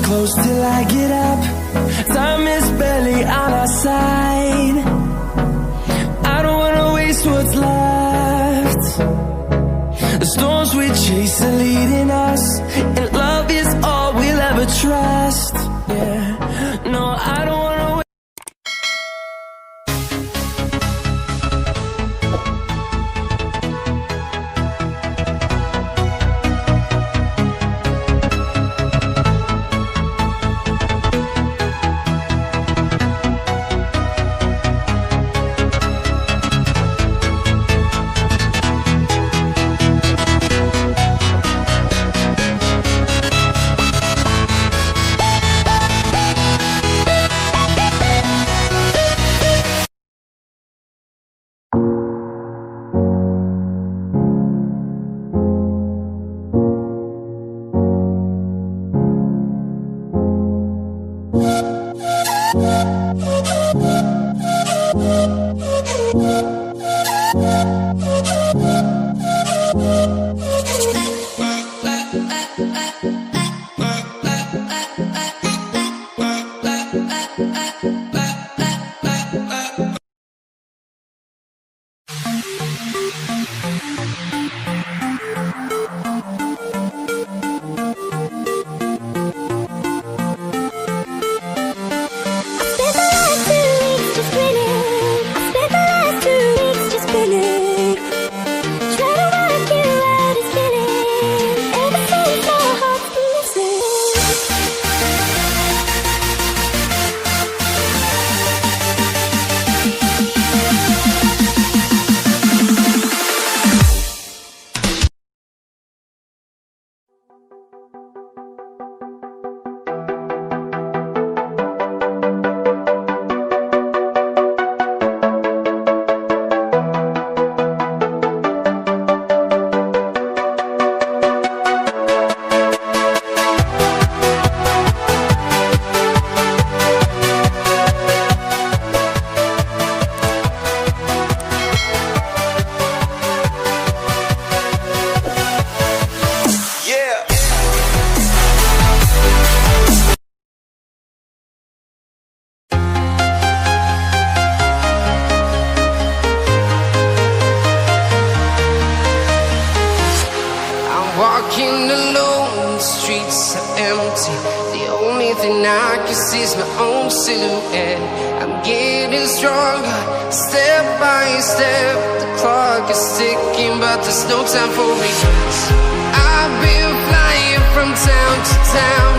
Close till I get up. Time is barely on our side. I don't wanna waste what's left. The storms we chase are leading us, and love is all we'll ever trust. Yeah, no, I don't wanna walking alone, the streets are empty. The only thing I can see is my own silhouette. I'm getting stronger, step by step. The clock is ticking, but there's no time for regrets. I've been flying from town to town,